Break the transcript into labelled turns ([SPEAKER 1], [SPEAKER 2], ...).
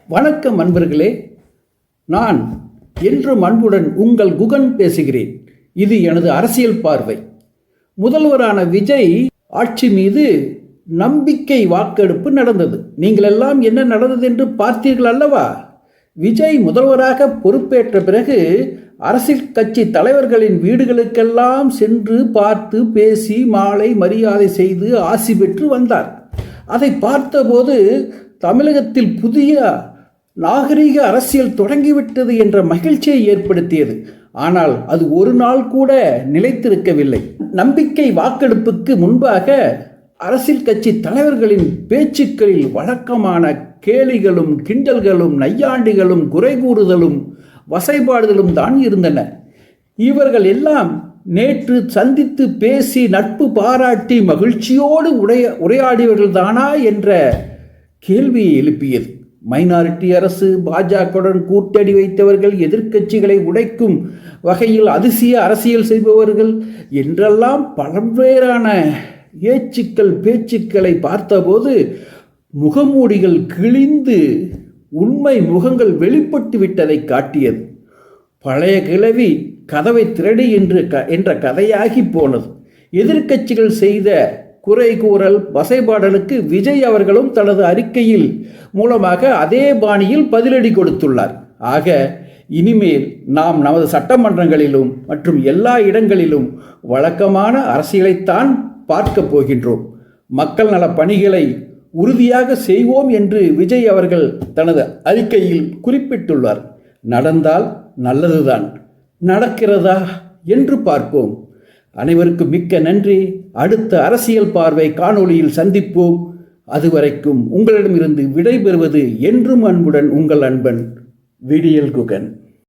[SPEAKER 1] வணக்கம் அன்பர்களே. நான் என்றும் அன்புடன் உங்கள் குகன் பேசுகிறேன். இது எனது அரசியல் பார்வை. முதல்வரான விஜய் ஆட்சி மீது நம்பிக்கை வாக்கெடுப்பு நடந்தது. நீங்கள் எல்லாம் என்ன நடந்தது என்று பார்த்தீர்கள் அல்லவா? விஜய் முதல்வராக பொறுப்பேற்ற பிறகு அரசியல் கட்சி தலைவர்களின் வீடுகளுக்கெல்லாம் சென்று பார்த்து பேசி மாலை மரியாதை செய்து ஆசி பெற்று வந்தார். அதை பார்த்தபோது தமிழகத்தில் புதிய நாகரிக அரசியல் தொடங்கிவிட்டது என்ற மகிழ்ச்சியை ஏற்படுத்தியது. ஆனால் அது ஒரு நாள் கூட நிலைத்திருக்கவில்லை. நம்பிக்கை வாக்கெடுப்புக்கு முன்பாக அரசியல் கட்சி தலைவர்களின் பேச்சுக்களில் வழக்கமான கேலிகளும் கிண்டல்களும் நையாண்டிகளும் குறை கூறுதலும் வசைபாடுதலும் தான் இருந்தன. இவர்கள் எல்லாம் நேற்று சந்தித்து பேசி நட்பு பாராட்டி மகிழ்ச்சியோடு உரையாடியவர்கள் தானா என்ற கேள்வியை எழுப்பியது. மைனாரிட்டி அரசு, பாஜகவுடன் கூட்டணி வைத்தவர்கள், எதிர்க்கட்சிகளை உடைக்கும் வகையில் அதிசய அரசியல் செய்பவர்கள் என்றெல்லாம் பல்வேறான ஏச்சுக்கள் பேச்சுக்களை பார்த்தபோது முகமூடிகள் கிழிந்து உண்மை முகங்கள் வெளிப்பட்டு விட்டதை காட்டியது. பழைய கிழவி கதவை திரடி என்ற கதையாகி போனது. எதிர்க்கட்சிகள் செய்த குறை கூறல் வசைபாடலுக்கு விஜய் அவர்களும் தனது அறிக்கையில் மூலமாக அதே பாணியில் பதிலடி கொடுத்துள்ளார். ஆக இனிமேல் நாம் நமது சட்டமன்றங்களிலும் மற்றும் எல்லா இடங்களிலும் வழக்கமான அரசியலைத்தான் பார்க்க போகின்றோம். மக்கள் நல பணிகளை உறுதியாக செய்வோம் என்று விஜய் அவர்கள் தனது அறிக்கையில் குறிப்பிட்டுள்ளார். நடந்தால் நல்லதுதான், நடக்கிறதா என்று பார்ப்போம். அனைவருக்கும் மிக்க நன்றி. அடுத்த அரசியல் பார்வை காணொளியில் சந்திப்போம். அதுவரைக்கும் உங்களிடமிருந்து விடைபெறுவது என்றும் அன்புடன் உங்கள் அன்பன் விடியல் குகன்.